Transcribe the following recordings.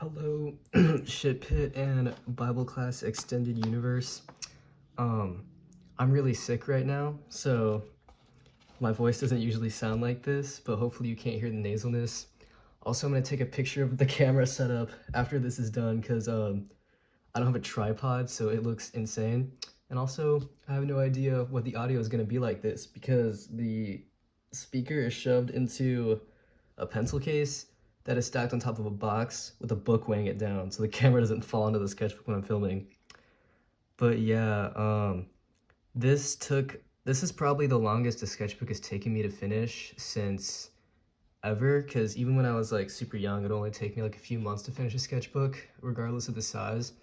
Hello, Shit Pit and Bible Class Extended Universe. I'm really sick right now, so my voice doesn't usually sound like this, but hopefully you can't hear the nasalness. Also, I'm gonna take a picture of the camera setup after this is done because I don't have a tripod, so it looks insane. And also, I have no idea what the audio is gonna be like this because the speaker is shoved into a pencil case that is stacked on top of a box with a book weighing it down so the camera doesn't fall into the sketchbook when I'm filming. But yeah, this is probably the longest a sketchbook has taken me to finish since ever, because even when I was like super young, it only take me like a few months to finish a sketchbook, regardless of the size.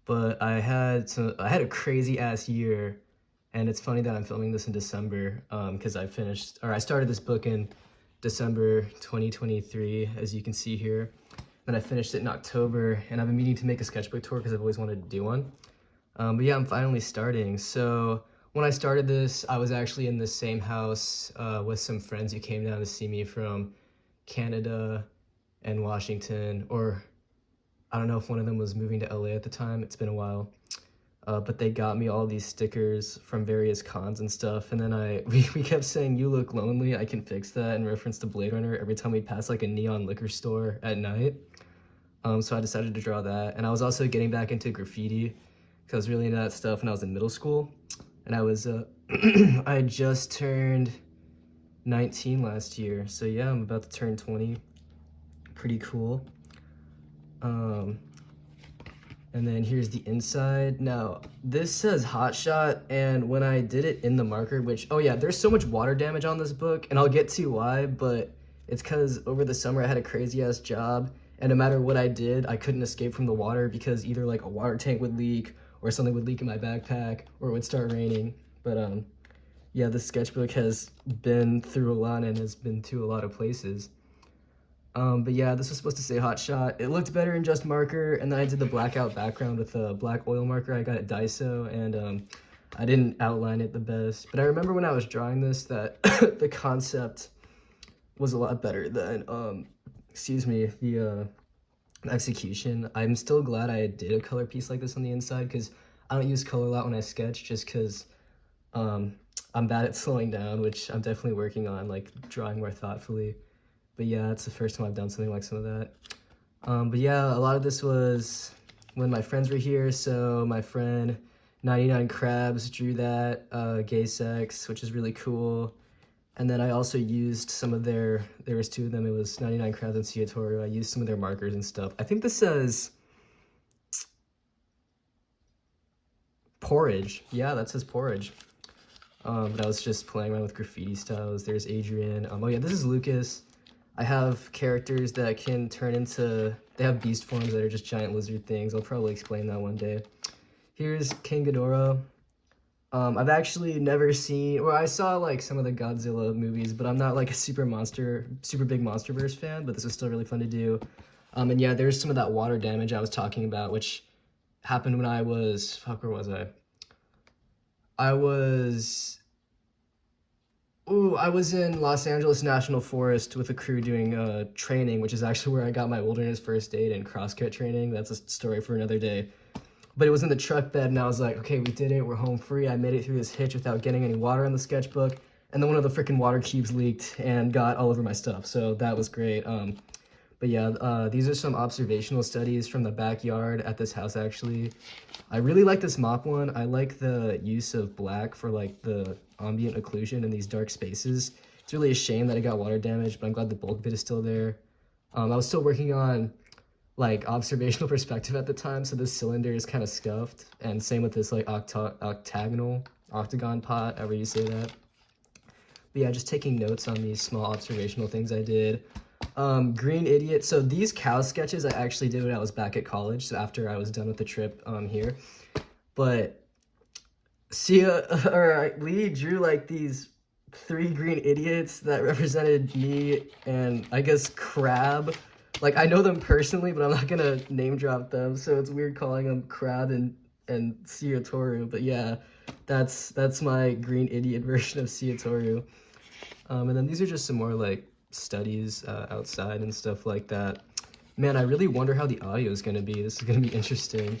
But I had a crazy ass year, and it's funny that I'm filming this in December, because I started this book in December 2023, as you can see here. Then I finished it in October, and I've been meaning to make a sketchbook tour because I've always wanted to do one. But yeah, I'm finally starting. So when I started this, I was actually in the same house with some friends who came down to see me from Canada and Washington, or I don't know if one of them was moving to LA at the time. It's been a while. But they got me all these stickers from various cons and stuff, and then we kept saying, "You look lonely, I can fix that," in reference to Blade Runner every time we passed like a neon liquor store at night. So I decided to draw that, and I was also getting back into graffiti because I was really into that stuff when I was in middle school, and I had just turned 19 last year, so yeah, I'm about to turn 20. Pretty cool. And then here's the inside. Now, this says Hot Shot, and when I did it in the marker, oh yeah, there's so much water damage on this book, and I'll get to why, but it's because over the summer I had a crazy-ass job, and no matter what I did, I couldn't escape from the water because either like a water tank would leak, or something would leak in my backpack, or it would start raining. But yeah, this sketchbook has been through a lot and has been to a lot of places. But yeah, this was supposed to say Hot Shot. It looked better in just marker, and then I did the blackout background with a black oil marker I got at Dinosaur, and I didn't outline it the best. But I remember when I was drawing this that the concept was a lot better than, the execution. I'm still glad I did a color piece like this on the inside, because I don't use color a lot when I sketch, just because I'm bad at slowing down, which I'm definitely working on, like drawing more thoughtfully. But yeah, it's the first time I've done something like some of that. But yeah, a lot of this was when my friends were here. So my friend 99 Crabs drew that, Gay Sex, which is really cool. And then I also used some of there was two of them. It was 99 Crabs and Ciatoru. I used some of their markers and stuff. I think this says Porridge. Yeah, that says Porridge. But I was just playing around with graffiti styles. There's Adrian. Oh yeah, this is Lucas. I have characters that can turn into, they have beast forms that are just giant lizard things. I'll probably explain that one day. Here's King Ghidorah. I've actually never seen, I saw like some of the Godzilla movies, but I'm not like a super big MonsterVerse fan, but this was still really fun to do. And yeah, there's some of that water damage I was talking about, which happened when I was, where was I? I was in Los Angeles National Forest with a crew doing training, which is actually where I got my wilderness first aid and crosscut training. That's a story for another day. But it was in the truck bed, and I was like, okay, we did it. We're home free. I made it through this hitch without getting any water on the sketchbook. And then one of the freaking water cubes leaked and got all over my stuff. So that was great. But yeah, these are some observational studies from the backyard at this house, actually. I really like this mop one. I like the use of black for like the ambient occlusion in these dark spaces. It's really a shame that it got water damage, but I'm glad the bulk bit is still there. I was still working on like observational perspective at the time, so this cylinder is kind of scuffed, and same with this like octagon pot, however you say that. But yeah, just taking notes on these small observational things I did. Green Idiot. So these cow sketches I actually did when I was back at college, so after I was done with the trip here. But Lee drew like these 3 green idiots that represented me and I guess Crab. Like, I know them personally, but I'm not gonna name drop them, so it's weird calling them Crab and Ciatoru. But yeah, that's my green idiot version of Ciatoru. And then these are just some more like studies outside and stuff like that. Man, I really wonder how the audio is going to be. This is going to be interesting.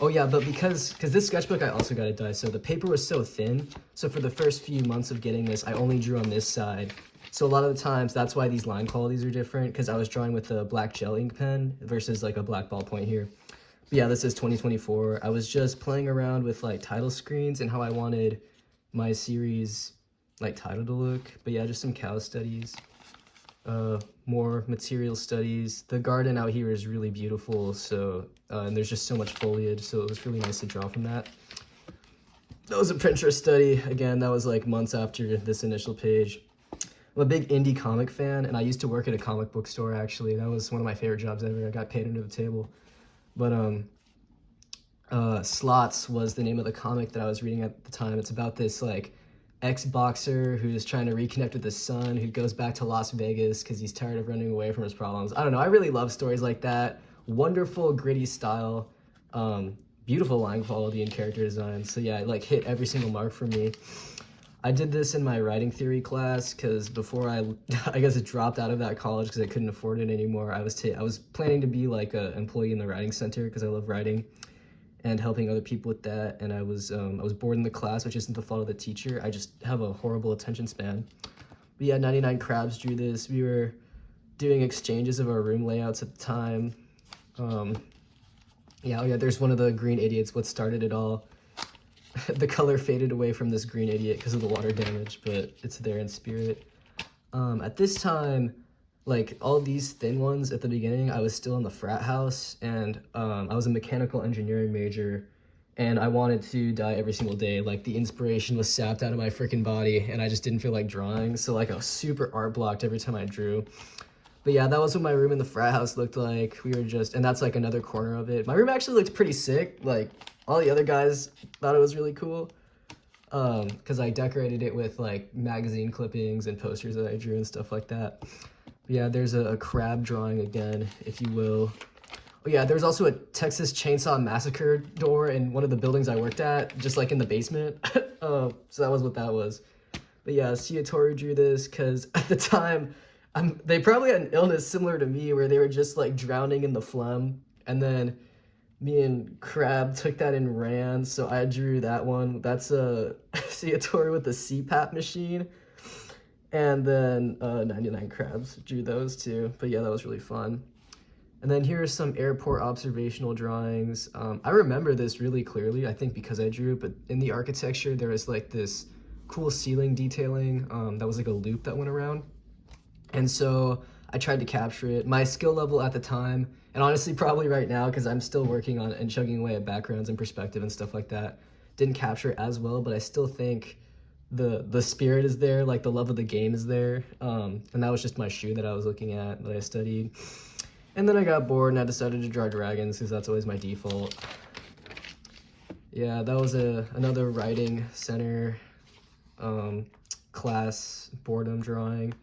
Oh yeah, but because this sketchbook I also got it dyed, so the paper was so thin, so for the first few months of getting this, I only drew on this side. So a lot of the times, that's why these line qualities are different, because I was drawing with a black gel ink pen versus like a black ballpoint here. But yeah, this is 2024. I was just playing around with like title screens and how I wanted my series like title to look. But yeah, just some cow studies. More material studies. The garden out here is really beautiful, so and there's just so much foliage, so it was really nice to draw from that. That was a Pinterest study. Again, that was like months after this initial page. I'm a big indie comic fan, and I used to work at a comic book store, actually. That was one of my favorite jobs ever. I got paid under the table. But Slots was the name of the comic that I was reading at the time. It's about this like ex-boxer who's trying to reconnect with his son, who goes back to Las Vegas because he's tired of running away from his problems. I don't know, I really love stories like that. Wonderful, gritty style, beautiful line quality and character design. So yeah, it like hit every single mark for me. I did this in my writing theory class because before I guess it dropped out of that college because I couldn't afford it anymore. I was planning to be like an employee in the writing center because I love writing and helping other people with that, and I was bored in the class, which isn't the fault of the teacher. I just have a horrible attention span. But yeah, 99 Crabs drew this. We were doing exchanges of our room layouts at the time. Yeah, there's one of the green idiots, what started it all. The color faded away from this green idiot because of the water damage, but it's there in spirit. At this time, like all these thin ones at the beginning, I was still in the frat house, and I was a mechanical engineering major, and I wanted to dye every single day. Like the inspiration was sapped out of my freaking body, and I just didn't feel like drawing. So like I was super art blocked every time I drew. But yeah, that was what my room in the frat house looked like. We were just, and that's like another corner of it. My room actually looked pretty sick. Like all the other guys thought it was really cool. Because I decorated it with like magazine clippings and posters that I drew and stuff like that. Yeah, there's a crab drawing again, if you will. Oh yeah, there's also a Texas Chainsaw Massacre door in one of the buildings I worked at, just like in the basement. So that was what that was. But yeah, Ciatori drew this because at the time, they probably had an illness similar to me where they were just like drowning in the phlegm. And then me and Crab took that and ran, so I drew that one. That's a Ciatori with the CPAP machine. And then 99 Crabs drew those too. But yeah, that was really fun. And then here are some airport observational drawings. I remember this really clearly, I think because I drew, but in the architecture, there was like this cool ceiling detailing that was like a loop that went around. And so I tried to capture it. My skill level at the time, and honestly probably right now, because I'm still working on it and chugging away at backgrounds and perspective and stuff like that, didn't capture it as well, but I still think the spirit is there, like the love of the game is there. And that was just my shoe that I was looking at, that I studied. And then I got bored and I decided to draw dragons because that's always my default. Yeah, that was another writing center class boredom drawing.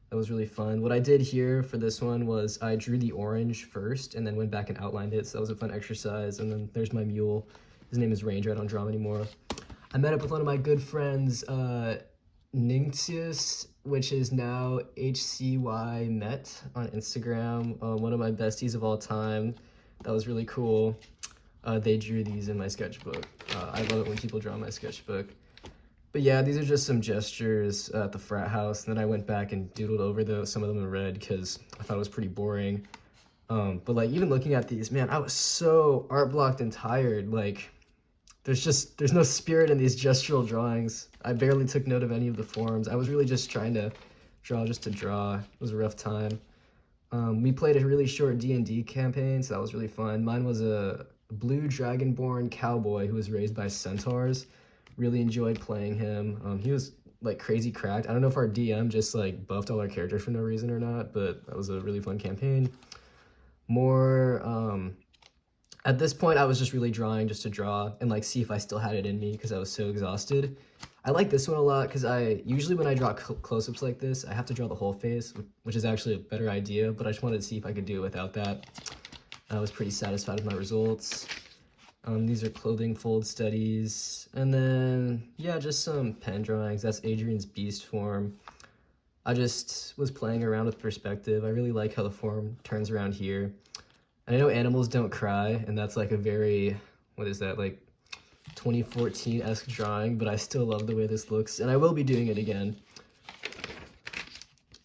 That was really fun. What I did here for this one was I drew the orange first and then went back and outlined it. So that was a fun exercise. And then there's my mule. His name is Ranger. I don't draw him anymore. I met up with one of my good friends, Ningtius, which is now HCY Met on Instagram. One of my besties of all time. That was really cool. They drew these in my sketchbook. I love it when people draw my sketchbook. But yeah, these are just some gestures at the frat house. And then I went back and doodled over some of them in red because I thought it was pretty boring. But like even looking at these, man, I was so art blocked and tired. Like there's no spirit in these gestural drawings. I barely took note of any of the forms. I was really just trying to draw just to draw. It was a rough time. We played a really short D&D campaign, so that was really fun. Mine was a blue dragonborn cowboy who was raised by centaurs. Really enjoyed playing him. He was like crazy cracked. I don't know if our DM just like buffed all our characters for no reason or not, but that was a really fun campaign. More, at this point I was just really drawing just to draw and like see if I still had it in me because I was so exhausted. I like this one a lot because usually when I draw close-ups like this, I have to draw the whole face, which is actually a better idea, but I just wanted to see if I could do it without that. I was pretty satisfied with my results. These are clothing fold studies. And then, yeah, just some pen drawings. That's Adrian's beast form. I just was playing around with perspective. I really like how the form turns around here. And I know animals don't cry, and that's like a very, what is that, like 2014-esque drawing, but I still love the way this looks, and I will be doing it again.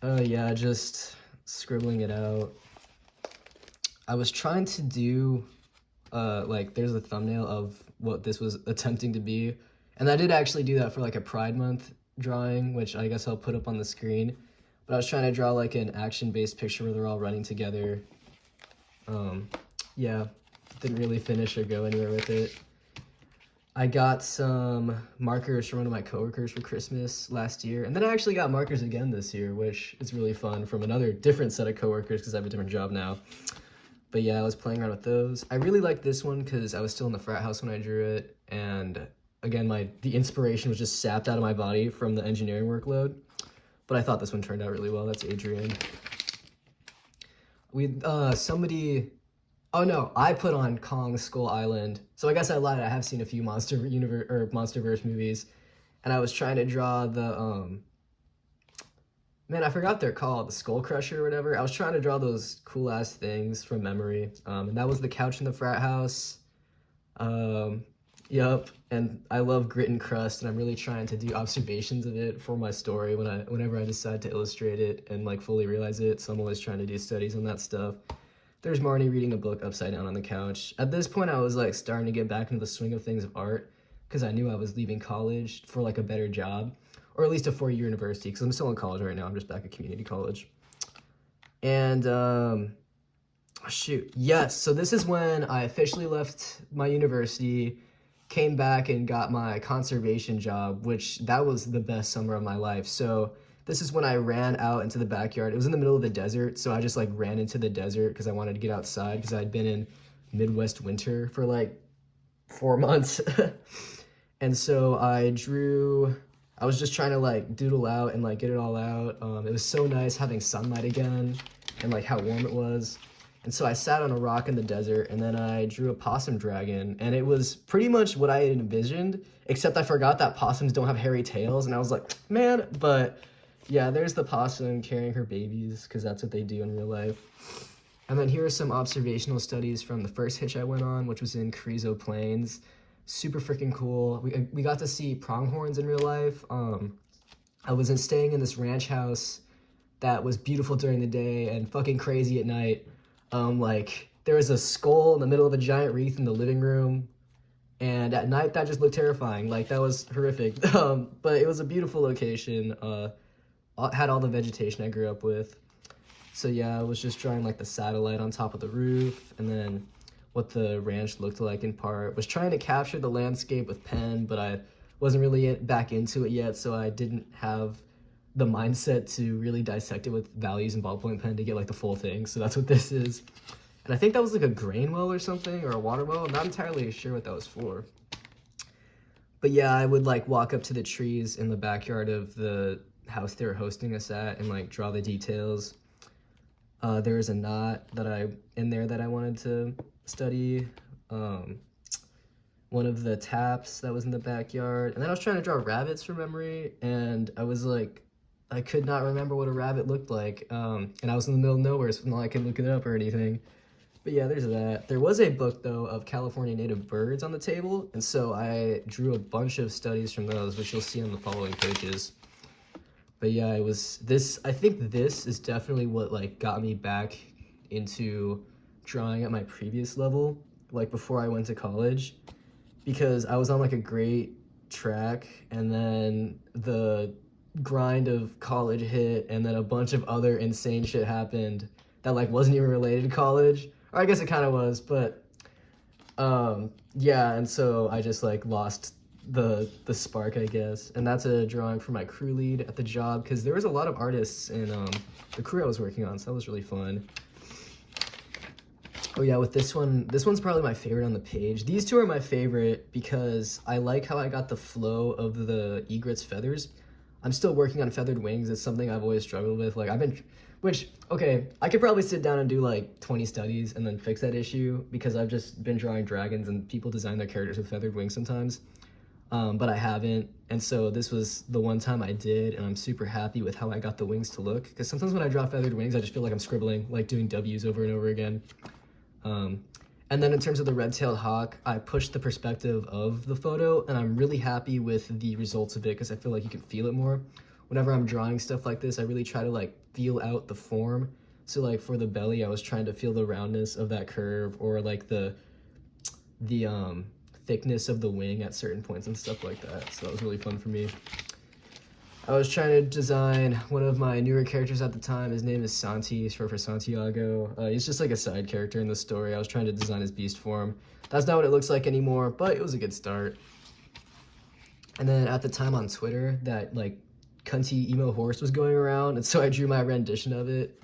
Yeah, just scribbling it out. I was trying to do, like, there's a thumbnail of what this was attempting to be, and I did actually do that for like a Pride Month drawing, which I guess I'll put up on the screen. But I was trying to draw like an action-based picture where they're all running together. Yeah, didn't really finish or go anywhere with it. I got some markers from one of my coworkers for Christmas last year, and then I actually got markers again this year, which is really fun, from another different set of coworkers because I have a different job now. But yeah, I was playing around with those. I really liked this one because I was still in the frat house when I drew it, and again, the inspiration was just sapped out of my body from the engineering workload. But I thought this one turned out really well. That's Adrian. Oh no, I put on Kong Skull Island. So I guess I lied. I have seen a few MonsterVerse movies, and I was trying to draw the man, I forgot they're called, the Skull Crusher or whatever. I was trying to draw those cool ass things from memory, and that was the couch in the frat house. Yep, and I love Grit and Crust, and I'm really trying to do observations of it for my story whenever I decide to illustrate it and like fully realize it. So I'm always trying to do studies on that stuff. There's Marnie reading a book upside down on the couch. At this point, I was like starting to get back into the swing of things of art because I knew I was leaving college for like a better job, or at least a 4-year university, because I'm still in college right now. I'm just back at community college. And shoot, yes. So this is when I officially left my university, came back and got my conservation job, which that was the best summer of my life. So this is when I ran out into the backyard. It was in the middle of the desert, so I just like ran into the desert because I wanted to get outside because I'd been in Midwest winter for like 4 months. And so I was just trying to like doodle out and like get it all out. It was so nice having sunlight again and like how warm it was. And so I sat on a rock in the desert, and then I drew a possum dragon, and it was pretty much what I had envisioned, except I forgot that possums don't have hairy tails, and I was like, man, but yeah, there's the possum carrying her babies, because that's what they do in real life. And then here are some observational studies from the first hitch I went on, which was in Carrizo Plains. Super freaking cool. We got to see pronghorns in real life. I was staying in this ranch house that was beautiful during the day and fucking crazy at night. Like, there was a skull in the middle of a giant wreath in the living room, and at night that just looked terrifying. Like, that was horrific. But it was a beautiful location. Had all the vegetation I grew up with. So yeah, I was just drawing like the satellite on top of the roof, and then what the ranch looked like in part. Was trying to capture the landscape with pen, but I wasn't really back into it yet, so I didn't have the mindset to really dissect it with values and ballpoint pen to get like the full thing. So that's what this is. And I think that was like a grain well or something, or a water well. I'm not entirely sure what that was for. But yeah, I would like walk up to the trees in the backyard of the house they were hosting us at and like draw the details. There was a knot in there that I wanted to study. One of the taps that was in the backyard. And then I was trying to draw rabbits from memory, and I was like, I could not remember what a rabbit looked like. And I was in the middle of nowhere, so not like I could look it up or anything. But yeah, there's that. There was a book, though, of California native birds on the table, and so I drew a bunch of studies from those, which you'll see on the following pages. But yeah, it was this. I think this is definitely what like got me back into drawing at my previous level, like before I went to college, because I was on like a great track, and then the grind of college hit, and then a bunch of other insane shit happened that like wasn't even related to college, or I guess it kind of was, but yeah, and so I just like lost the spark, I guess. And that's a drawing for my crew lead at the job, because there was a lot of artists in the crew I was working on, so that was really fun. Oh yeah, with this one's probably my favorite on the page. These two are my favorite because I like how I got the flow of the egret's feathers. I'm still working on feathered wings. It's something I've always struggled with. Like okay, I could probably sit down and do like 20 studies and then fix that issue, because I've just been drawing dragons and people design their characters with feathered wings sometimes. but I haven't. And so this was the one time I did, and I'm super happy with how I got the wings to look. Because sometimes when I draw feathered wings, I just feel like I'm scribbling, like doing W's over and over again. And then in terms of the red-tailed hawk, I pushed the perspective of the photo, and I'm really happy with the results of it because I feel like you can feel it more. Whenever I'm drawing stuff like this, I really try to like feel out the form. So like for the belly, I was trying to feel the roundness of that curve, or like the thickness of the wing at certain points and stuff like that. So that was really fun for me. I was trying to design one of my newer characters at the time. His name is Santi, short for Santiago. He's just like a side character in the story. I was trying to design his beast form. That's not what it looks like anymore, but it was a good start. And then at the time on Twitter, that like cunty emo horse was going around, and so I drew my rendition of it.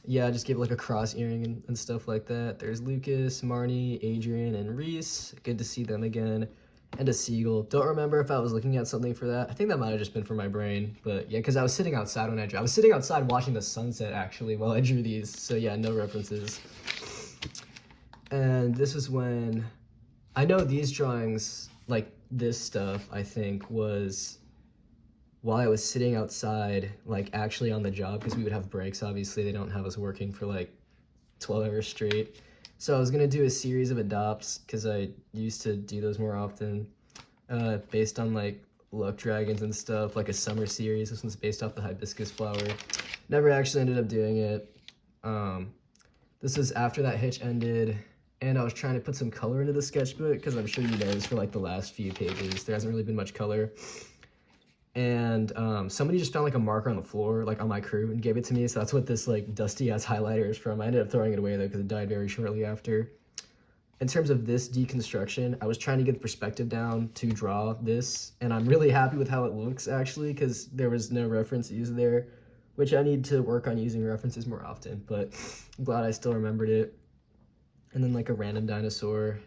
Yeah, I just gave it like a cross earring and stuff like that. There's Lucas, Marnie, Adrian, and Reese. Good to see them again. And a seagull. Don't remember if I was looking at something for that. I think that might have just been for my brain. But yeah, because I was sitting outside when I drew. I was sitting outside watching the sunset, actually, while I drew these. So yeah, no references. And this is when... I know these drawings, like this stuff, I think, was while I was sitting outside, like actually on the job, because we would have breaks, obviously. They don't have us working for like 12 hours straight. So I was going to do a series of adopts, because I used to do those more often, based on like luck dragons and stuff, like a summer series. This one's based off the hibiscus flower. Never actually ended up doing it. This was after that hitch ended, and I was trying to put some color into the sketchbook, because I'm sure you noticed for like the last few pages, there hasn't really been much color. And somebody just found like a marker on the floor, like on my crew, and gave it to me. So that's what this like dusty ass highlighter is from. I ended up throwing it away though because it died very shortly after. In terms of this deconstruction, I was trying to get the perspective down to draw this, and I'm really happy with how it looks actually, because there was no reference used there, which I need to work on using references more often, but I'm glad I still remembered it. And then like a random dinosaur.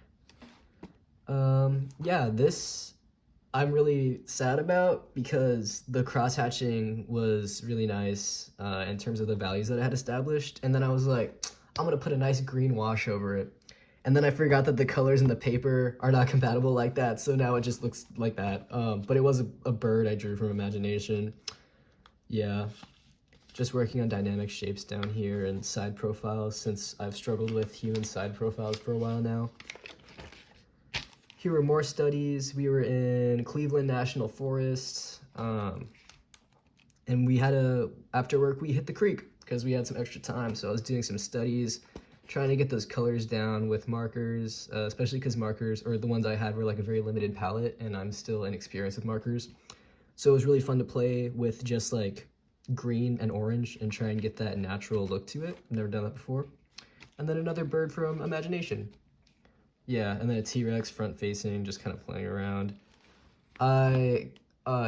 Yeah, this I'm really sad about, because the cross-hatching was really nice in terms of the values that I had established. And then I was like, I'm going to put a nice green wash over it. And then I forgot that the colors in the paper are not compatible like that. So now it just looks like that. But it was a bird I drew from imagination. Yeah. Just working on dynamic shapes down here and side profiles, since I've struggled with human side profiles for a while now. Here were more studies. We were in Cleveland National Forest, and we had after work, we hit the creek because we had some extra time. So I was doing some studies, trying to get those colors down with markers, especially because markers, or the ones I had, were like a very limited palette, and I'm still inexperienced with markers. So it was really fun to play with just like green and orange and try and get that natural look to it. I've never done that before. And then another bird from imagination. Yeah, and then a T-Rex front-facing, just kind of playing around. I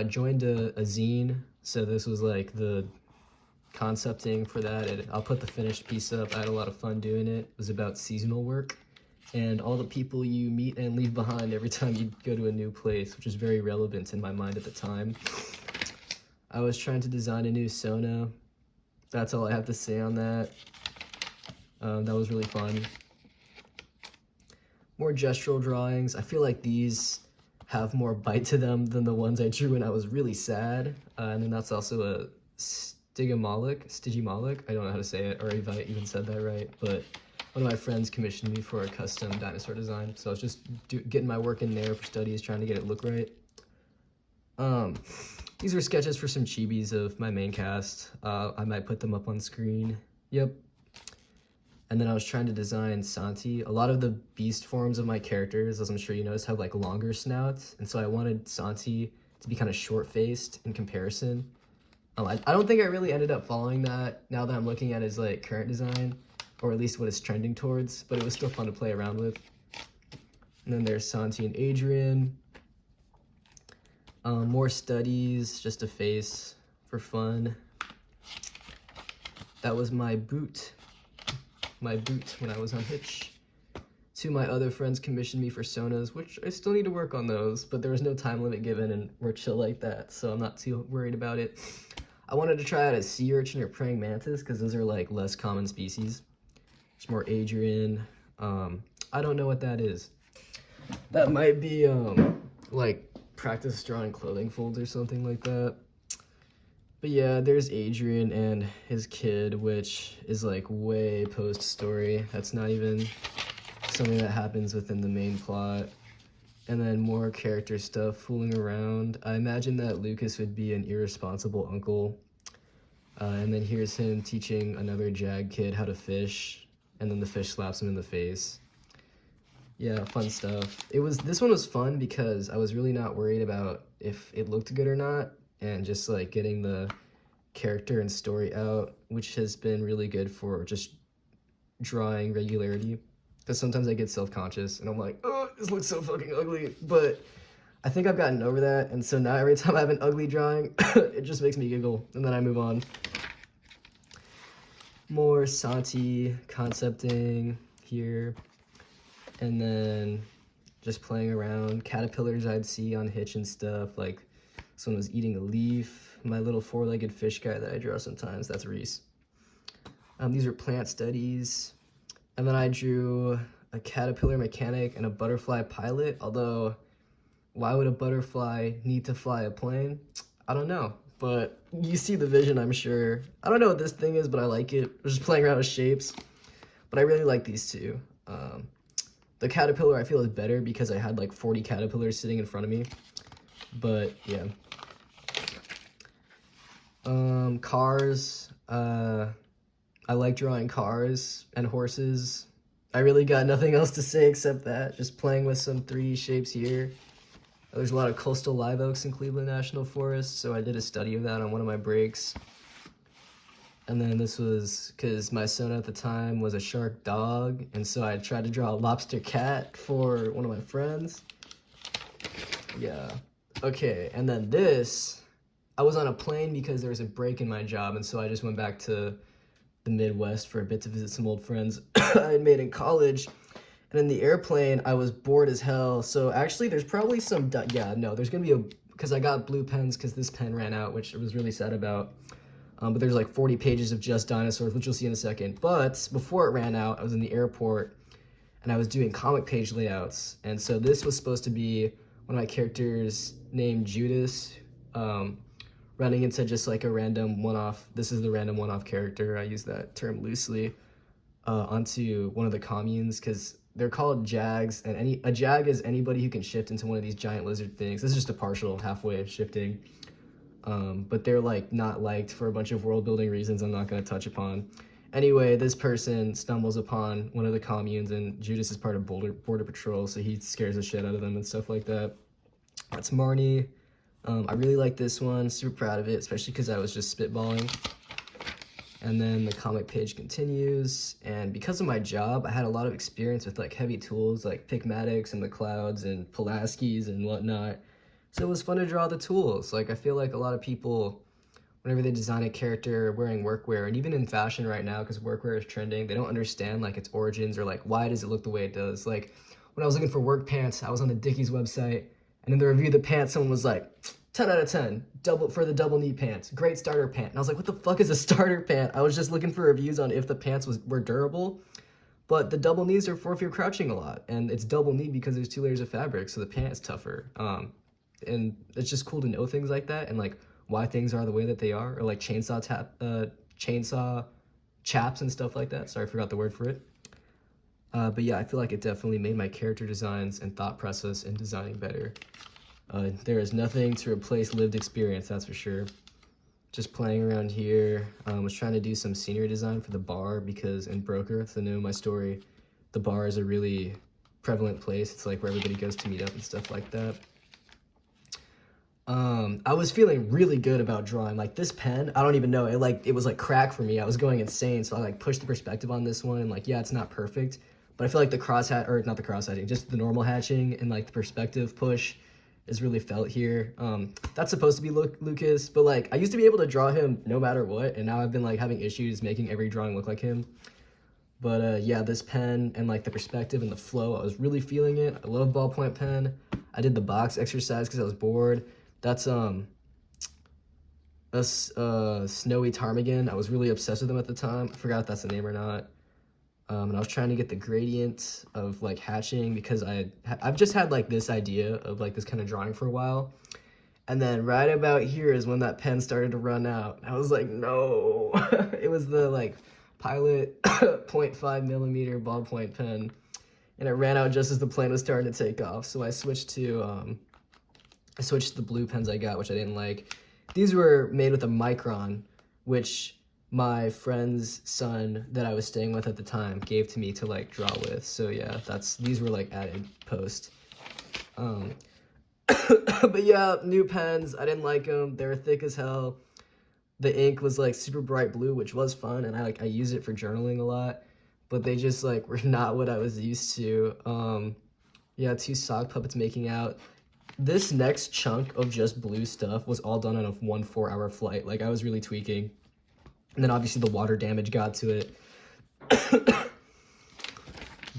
joined a zine, so this was like the concepting for that, and I'll put the finished piece up. I had a lot of fun doing it. It was about seasonal work and all the people you meet and leave behind every time you go to a new place, which is very relevant in my mind at the time. I was trying to design a new Sona. That's all I have to say on that. That was really fun. More gestural drawings. I feel like these have more bite to them than the ones I drew when I was really sad. And then that's also a Stygimoloch. I don't know how to say it, or if I even said that right, but one of my friends commissioned me for a custom dinosaur design. So I was just getting my work in there for studies, trying to get it look right. These were sketches for some chibis of my main cast. I might put them up on screen. Yep. And then I was trying to design Santi. A lot of the beast forms of my characters, as I'm sure you noticed, have like longer snouts. And so I wanted Santi to be kind of short-faced in comparison. I don't think I really ended up following that now that I'm looking at his like current design, or at least what it's trending towards, but it was still fun to play around with. And then there's Santi and Adrian. More studies, just a face for fun. That was my boot when I was on Hitch. Two of my other friends commissioned me for Sonas, which I still need to work on those, but there was no time limit given and we're chill like that, so I'm not too worried about it. I wanted to try out a sea urchin or praying mantis because those are like less common species. There's more Adrian. I don't know what that is. That might be like practice drawing clothing folds or something like that. But yeah, there's Adrian and his kid, which is like way post story. That's not even something that happens within the main plot. And then more character stuff fooling around. I imagine that Lucas would be an irresponsible uncle. And then here's him teaching another JAG kid how to fish, and then the fish slaps him in the face. Yeah, fun stuff. This one was fun because I was really not worried about if it looked good or not, and just like getting the character and story out, which has been really good for just drawing regularity. Because sometimes I get self-conscious and I'm like, oh, this looks so fucking ugly. But I think I've gotten over that, and so now every time I have an ugly drawing, it just makes me giggle, and then I move on. More Santi concepting here, and then just playing around. Caterpillars I'd see on Hitch and stuff, like someone was eating a leaf. My little four-legged fish guy that I draw sometimes, that's Reese. These are plant studies, and then I drew a caterpillar mechanic and a butterfly pilot, although why would a butterfly need to fly a plane? I don't know, but you see the vision, I'm sure. I don't know what this thing is, but I like it. I'm just playing around with shapes, but I really like these two. The caterpillar I feel is better because I had like 40 caterpillars sitting in front of me, but yeah. Cars, I like drawing cars and horses. I really got nothing else to say except that, just playing with some 3D shapes here. There's a lot of coastal live oaks in Cleveland National Forest, so I did a study of that on one of my breaks. And then this was because my son at the time was a shark dog, and so I tried to draw a lobster cat for one of my friends. Yeah. Okay, and then this, I was on a plane because there was a break in my job, and so I just went back to the Midwest for a bit to visit some old friends I had made in college. And in the airplane, I was bored as hell. So actually, there's probably some, there's gonna be because I got blue pens because this pen ran out, which I was really sad about. But there's like 40 pages of just dinosaurs, which you'll see in a second. But before it ran out, I was in the airport and I was doing comic page layouts. And so this was supposed to be one of my characters named Judas, running into just like a random one-off. This is the random one-off character. I use that term loosely, onto one of the communes because they're called JAGs, and a JAG is anybody who can shift into one of these giant lizard things. This is just a partial halfway shifting, but they're like not liked for a bunch of world building reasons I'm not going to touch upon. Anyway, this person stumbles upon one of the communes, and Judas is part of Border Patrol, so he scares the shit out of them and stuff like that. That's Marnie. I really like this one, super proud of it, especially because I was just spitballing. And then the comic page continues, and because of my job, I had a lot of experience with like heavy tools like Picmatics and the Clouds and Pulaskis and whatnot. So it was fun to draw the tools. Like I feel like a lot of people, whenever they design a character wearing workwear, and even in fashion right now, because workwear is trending, they don't understand like its origins or like why does it look the way it does. Like when I was looking for work pants, I was on the Dickies website, and in the review of the pants, someone was like, 10 out of 10, for the double knee pants, great starter pant. And I was like, what the fuck is a starter pant? I was just looking for reviews on if the pants were durable, but the double knees are for if you're crouching a lot, and it's double knee because there's 2 layers of fabric, so the pant is tougher. And it's just cool to know things like that, and like why things are the way that they are, or like chainsaw chaps and stuff like that. Sorry, I forgot the word for it. But yeah, I feel like it definitely made my character designs and thought process in designing better. There is nothing to replace lived experience, that's for sure. Just playing around here. Was trying to do some scenery design for the bar because in Broker, that's the name of my story, the bar is a really prevalent place. It's like where everybody goes to meet up and stuff like that. I was feeling really good about drawing. Like this pen, I don't even know, it was like crack for me. I was going insane, so I like pushed the perspective on this one, and like, yeah, it's not perfect, but I feel like not the cross hatching, just the normal hatching and like the perspective push is really felt here. That's supposed to be Lucas, but like I used to be able to draw him no matter what, and now I've been like having issues making every drawing look like him. But yeah, this pen and like the perspective and the flow, I was really feeling it. I love ballpoint pen. I did the box exercise because I was bored. That's a snowy ptarmigan. I was really obsessed with them at the time. I forgot if that's the name or not. And I was trying to get the gradient of like hatching because I've just had like this idea of like this kind of drawing for a while. And then right about here is when that pen started to run out. I was like, no. It was the like Pilot 0.5 millimeter ballpoint pen. And it ran out just as the plane was starting to take off. So I switched to the blue pens I got, which I didn't like. These were made with a micron, which my friend's son that I was staying with at the time gave to me to like draw with. So yeah, these were like added post. But yeah, new pens, I didn't like them. They were thick as hell. The ink was like super bright blue, which was fun, and I use it for journaling a lot, but they just like were not what I was used to. Yeah, two sock puppets making out. This next chunk of just blue stuff was all done on a 1 4-hour flight. Like, I was really tweaking. And then obviously the water damage got to it.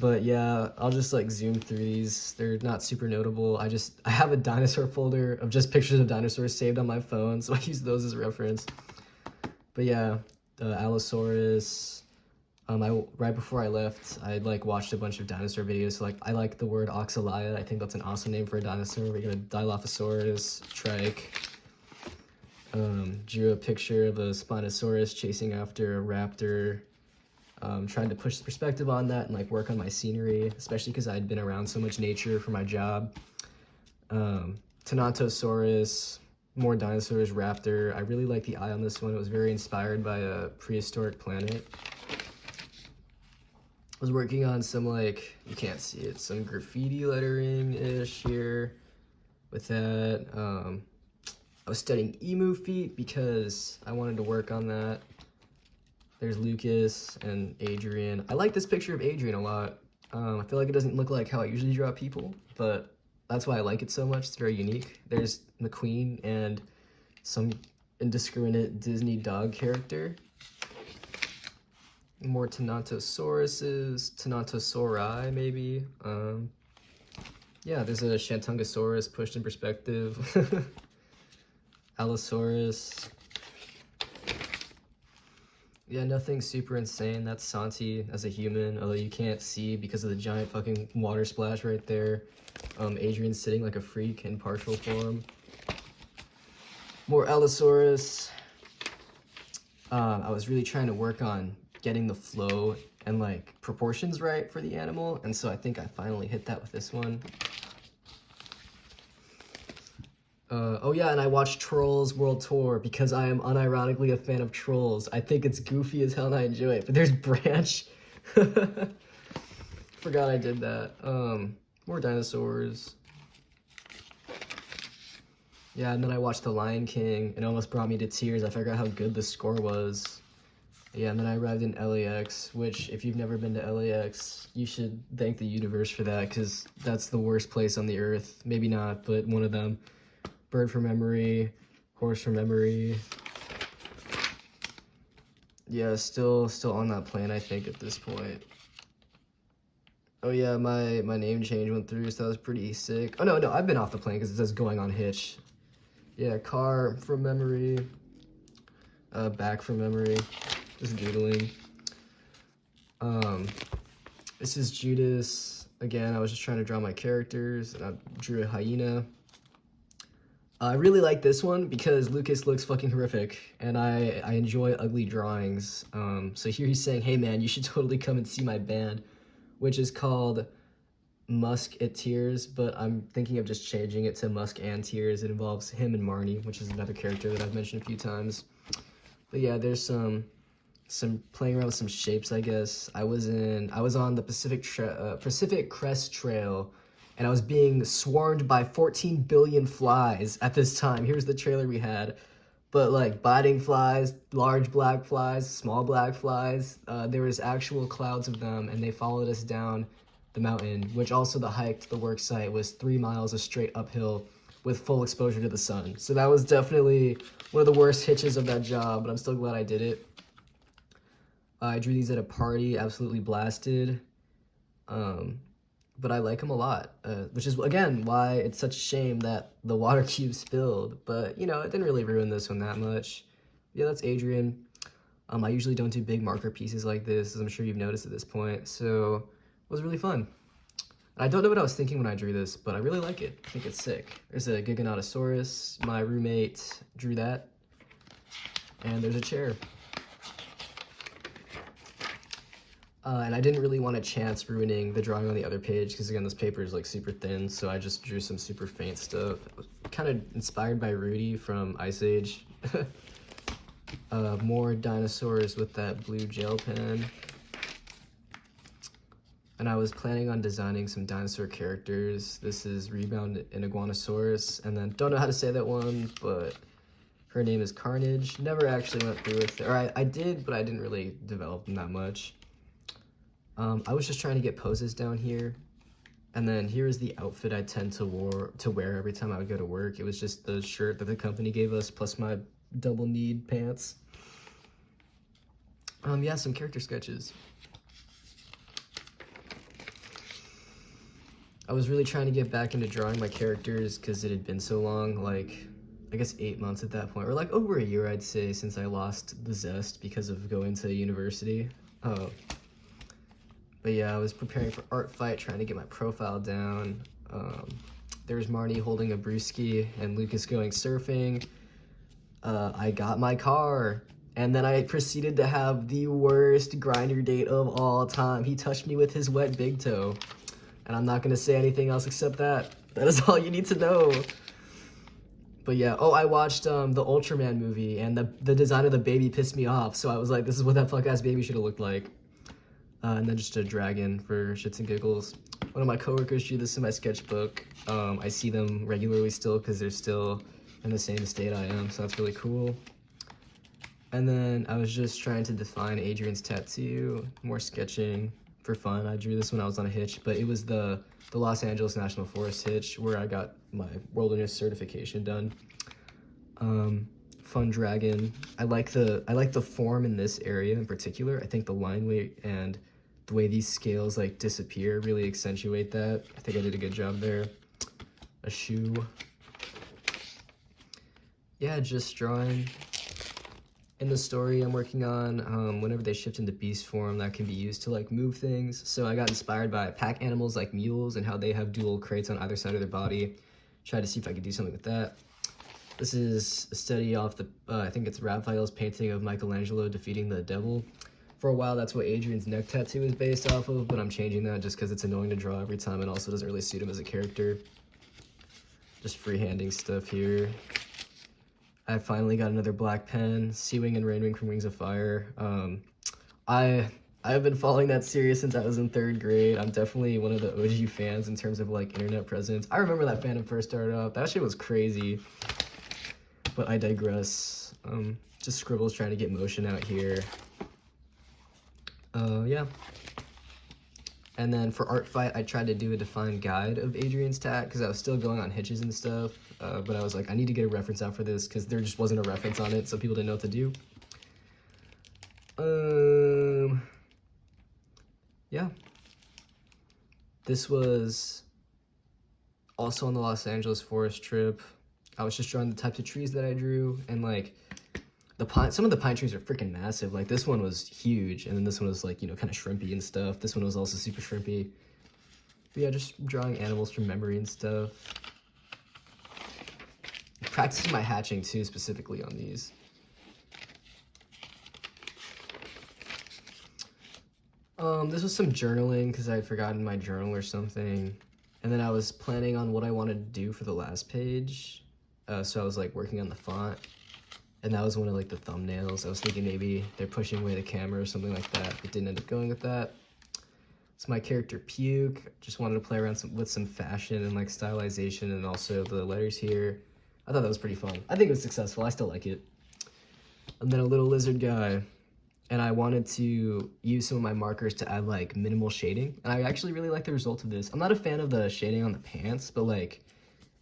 But yeah, I'll just like zoom through these. They're not super notable. I have a dinosaur folder of just pictures of dinosaurs saved on my phone, so I use those as reference. But yeah, the Allosaurus. Right before I left, I like watched a bunch of dinosaur videos. So, like, I like the word Oxalaya. I think that's an awesome name for a dinosaur. We got a Dilophosaurus, trike. Drew a picture of a Spinosaurus chasing after a raptor. Trying to push the perspective on that and like work on my scenery, especially because I'd been around so much nature for my job. Thanatosaurus, more dinosaurs, raptor. I really like the eye on this one. It was very inspired by a prehistoric planet. I was working on some like, you can't see it, some graffiti lettering-ish here with that. I was studying emu feet because I wanted to work on that. There's Lucas and Adrian. I like this picture of Adrian a lot. I feel like it doesn't look like how I usually draw people, but that's why I like it so much. It's very unique. There's McQueen and some indiscriminate Disney dog character. More Thanatosauruses, Thanatosauri maybe. Yeah, there's a Shantungosaurus pushed in perspective. Allosaurus. Yeah, nothing super insane. That's Santi as a human, although you can't see because of the giant fucking water splash right there. Adrian's sitting like a freak in partial form. More Allosaurus. I was really trying to work on getting the flow and like proportions right for the animal, and so I think I finally hit that with this one. Oh yeah, and I watched Trolls World Tour because I am unironically a fan of Trolls. I think it's goofy as hell and I enjoy it, but there's Branch. Forgot I did that. More dinosaurs. Yeah, and then I watched The Lion King. It almost brought me to tears. I forgot how good the score was. Yeah, and then I arrived in LAX, which if you've never been to LAX, you should thank the universe for that, because that's the worst place on the earth. Maybe not, but one of them. Bird from memory, horse from memory. Yeah, still on that plane, I think, at this point. Oh yeah, my name change went through, so that was pretty sick. Oh no, I've been off the plane because it says going on hitch. Yeah, car from memory. Back from memory. Just doodling. This is Judas. Again, I was just trying to draw my characters, and I drew a hyena. I really like this one because Lucas looks fucking horrific, and I enjoy ugly drawings. So here he's saying, hey man, you should totally come and see my band, which is called Musk at Tears, but I'm thinking of just changing it to Musk and Tears. It involves him and Marnie, which is another character that I've mentioned a few times. But yeah, there's some playing around with some shapes, I guess. I was on the Pacific Crest Trail, and I was being swarmed by 14 billion flies at this time. Here's the trailer we had. But like biting flies, large black flies, small black flies, there was actual clouds of them, and they followed us down the mountain, which also the hike to the work site was 3 miles of straight uphill with full exposure to the sun. So that was definitely one of the worst hitches of that job, but I'm still glad I did it. I drew these at a party, absolutely blasted. But I like them a lot, which is, again, why it's such a shame that the water cube spilled. But, you know, it didn't really ruin this one that much. Yeah, that's Adrian. I usually don't do big marker pieces like this, as I'm sure you've noticed at this point, so it was really fun. I don't know what I was thinking when I drew this, but I really like it. I think it's sick. There's a Giganotosaurus. My roommate drew that. And there's a chair. And I didn't really want a chance ruining the drawing on the other page because, again, this paper is like super thin, so I just drew some super faint stuff. Kind of inspired by Rudy from Ice Age. More dinosaurs with that blue gel pen. And I was planning on designing some dinosaur characters. This is Rebound and Iguanosaurus, and then don't know how to say that one, but her name is Carnage. Never actually went through with it, or I did, but I didn't really develop them that much. I was just trying to get poses down here, and then here is the outfit I tend to wear every time I would go to work. It was just the shirt that the company gave us, plus my double kneed pants. Yeah, some character sketches. I was really trying to get back into drawing my characters because it had been so long, like, I guess 8 months at that point, or like over a year, I'd say, since I lost the zest because of going to university. But yeah, I was preparing for art fight, trying to get my profile down. There's Marnie holding a brewski and Lucas going surfing. I got my car, and then I proceeded to have the worst grinder date of all time. He touched me with his wet big toe, and I'm not gonna say anything else except that. That is all you need to know. But yeah, oh, I watched the Ultraman movie, and the design of the baby pissed me off, so I was like, this is what that fuck-ass baby should have looked like. And then just a dragon for shits and giggles. One of my coworkers drew this in my sketchbook. I see them regularly still because they're still in the same state I am, so that's really cool. And then I was just trying to define Adrian's tattoo, more sketching for fun. I drew this when I was on a hitch, but it was the Los Angeles National Forest hitch where I got my wilderness certification done. Fun dragon. I like the form in this area in particular. I think the line weight and the way these scales like disappear really accentuate that. I think I did a good job there. A shoe. Yeah, just drawing. In the story I'm working on, whenever they shift into beast form, that can be used to like move things. So I got inspired by pack animals like mules and how they have dual crates on either side of their body. Tried to see if I could do something with that. This is a study off the, I think it's Raphael's painting of Michelangelo defeating the devil. For a while, that's what Adrian's neck tattoo is based off of, but I'm changing that just because it's annoying to draw every time and also doesn't really suit him as a character. Just freehanding stuff here. I finally got another black pen, Sea-Wing and Rainwing from Wings of Fire. I have been following that series since I was in 3rd grade. I'm definitely one of the OG fans in terms of like internet presence. I remember that fandom first started up. That shit was crazy. But I digress. Just scribbles trying to get motion out here. Yeah. And then for art fight, I tried to do a defined guide of Adrian's tat because I was still going on hitches and stuff. But I was like, I need to get a reference out for this because there just wasn't a reference on it, so people didn't know what to do. Yeah. This was also on the Los Angeles forest trip. I was just drawing the types of trees that I drew, and like some of the pine trees are freaking massive. Like this one was huge, and then this one was like, you know, kind of shrimpy and stuff. This one was also super shrimpy. But yeah, just drawing animals from memory and stuff. Practicing my hatching too, specifically on these. This was some journaling because I had forgotten my journal or something. And then I was planning on what I wanted to do for the last page. So I was like working on the font. And that was one of like the thumbnails. I was thinking maybe they're pushing away the camera or something like that, but didn't end up going with that. It's my character Puke. Just wanted to play around with some fashion and like stylization and also the letters here. I thought that was pretty fun. I think it was successful. I still like it. And then a little lizard guy. And I wanted to use some of my markers to add like minimal shading. And I actually really like the result of this. I'm not a fan of the shading on the pants, but like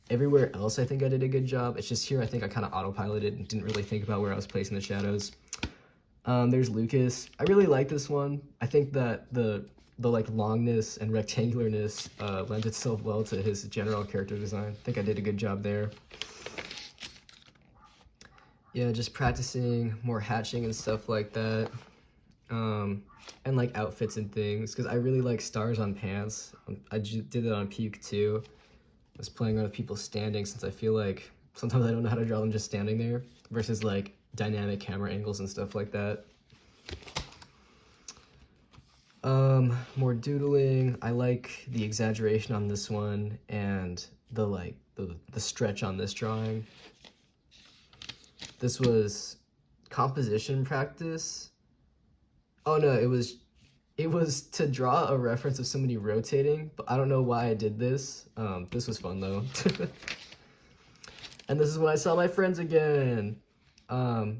everywhere else I think I did a good job. It's just here I think I kind of autopiloted and didn't really think about where I was placing the shadows. There's Lucas. I really like this one. I think that the like longness and rectangularness lends itself well to his general character design. I think I did a good job there. yeah, just practicing more hatching and stuff like that. And like outfits and things, because I really like stars on pants. I did it on puke too. I was playing around with people standing, since I feel like sometimes I don't know how to draw them just standing there versus like dynamic camera angles and stuff like that. More doodling. I like the exaggeration on this one and the stretch on this drawing. This was composition practice. Oh no, it was to draw a reference of somebody rotating, but I don't know why I did this. This was fun though. And this is when I saw my friends again.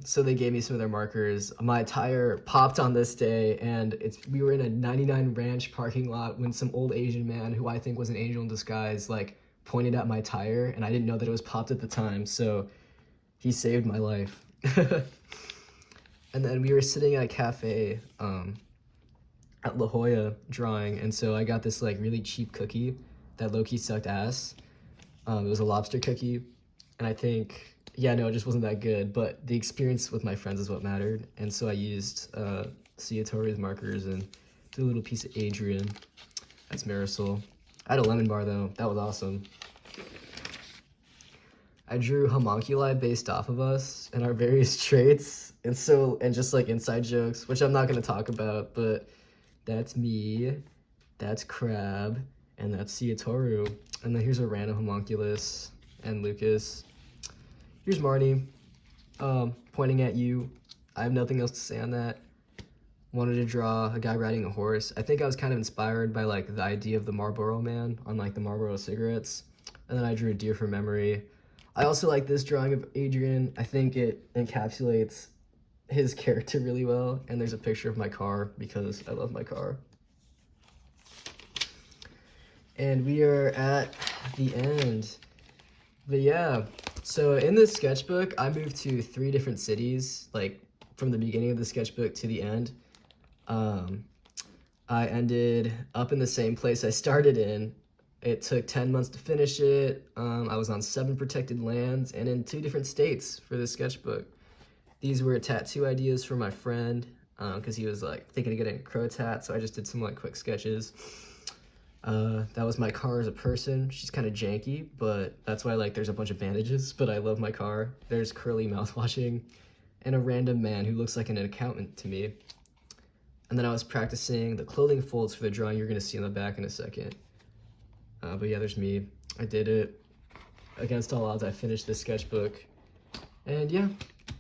So they gave me some of their markers. My tire popped on this day, and we were in a 99 Ranch parking lot when some old Asian man, who I think was an angel in disguise, like pointed at my tire, and I didn't know that it was popped at the time, so he saved my life. And then we were sitting at a cafe at La Jolla drawing, and so I got this like really cheap cookie that low-key sucked ass. It was a lobster cookie, and I think, yeah, no, it just wasn't that good, but the experience with my friends is what mattered. And so I used Toru's markers and did a little piece of Adrian. That's Marisol. I had a lemon bar though, that was awesome. I drew homunculi based off of us and our various traits, and just like inside jokes, which I'm not gonna talk about, but that's me, that's Crab, and that's Toru. And then here's a random homunculus and Lucas. Here's Marnie, pointing at you. I have nothing else to say on that. Wanted to draw a guy riding a horse. I think I was kind of inspired by like the idea of the Marlboro Man on like the Marlboro cigarettes. And then I drew a deer from memory. I also like this drawing of Adrian. I think it encapsulates his character really well. And there's a picture of my car because I love my car. And we are at the end. But yeah, so in this sketchbook, I moved to 3 different cities, like from the beginning of the sketchbook to the end. I ended up in the same place I started in. It took 10 months to finish it. I was on 7 protected lands and in 2 different states for this sketchbook. These were tattoo ideas for my friend, because he was like thinking of getting a crow tat, so I just did some like quick sketches. That was my car as a person. She's kind of janky, but that's why like there's a bunch of bandages, but I love my car. There's curly mouthwashing and a random man who looks like an accountant to me. And then I was practicing the clothing folds for the drawing you're gonna see on the back in a second. But yeah, there's me. I did it. Against all odds, I finished this sketchbook. And yeah,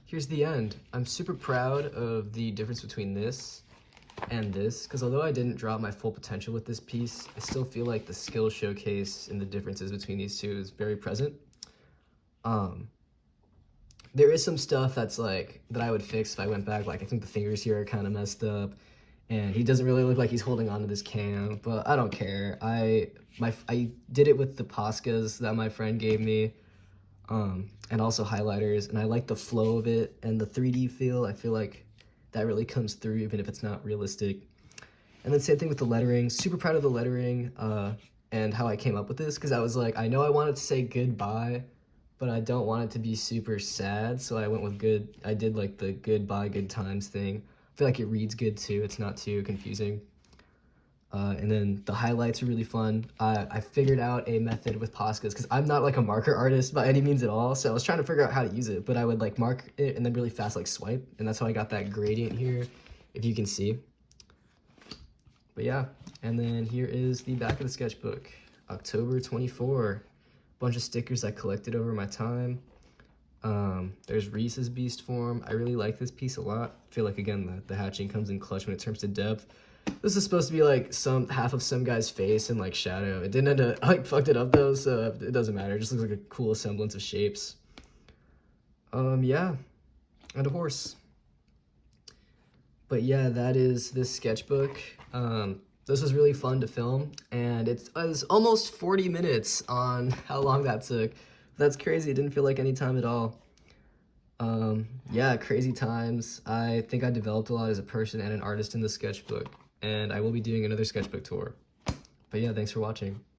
here's the end. I'm super proud of the difference between this and this, because although I didn't draw my full potential with this piece, I still feel like the skill showcase and the differences between these two is very present. There is some stuff that's like, that I would fix if I went back, like I think the fingers here are kind of messed up, and he doesn't really look like he's holding on to this can, but I don't care. I did it with the Poscas that my friend gave me, and also highlighters, and I like the flow of it and the 3D feel. I feel like that really comes through even if it's not realistic. And then same thing with the lettering. Super proud of the lettering and how I came up with this, because I was like, I know I wanted to say goodbye, but I don't want it to be super sad, so I went with good. I did like the goodbye, good times thing. I feel like it reads good too. It's not too confusing. And then the highlights are really fun. I figured out a method with Poscas, because I'm not like a marker artist by any means at all, so I was trying to figure out how to use it, but I would like mark it and then really fast like swipe, and that's how I got that gradient here, if you can see. But yeah, and then here is the back of the sketchbook. October 24. Bunch of stickers I collected over my time. There's Reese's Beast form. I really like this piece a lot. I feel like, again, the hatching comes in clutch when it comes to depth. This is supposed to be like half of some guy's face and like shadow. It didn't end up, I like fucked it up though, so it doesn't matter. It just looks like a cool semblance of shapes. Yeah, and a horse. But yeah, that is this sketchbook. This was really fun to film, and it was almost 40 minutes on how long that took. That's crazy. It didn't feel like any time at all. Yeah, crazy times. I think I developed a lot as a person and an artist in the sketchbook, and I will be doing another sketchbook tour. But yeah, thanks for watching.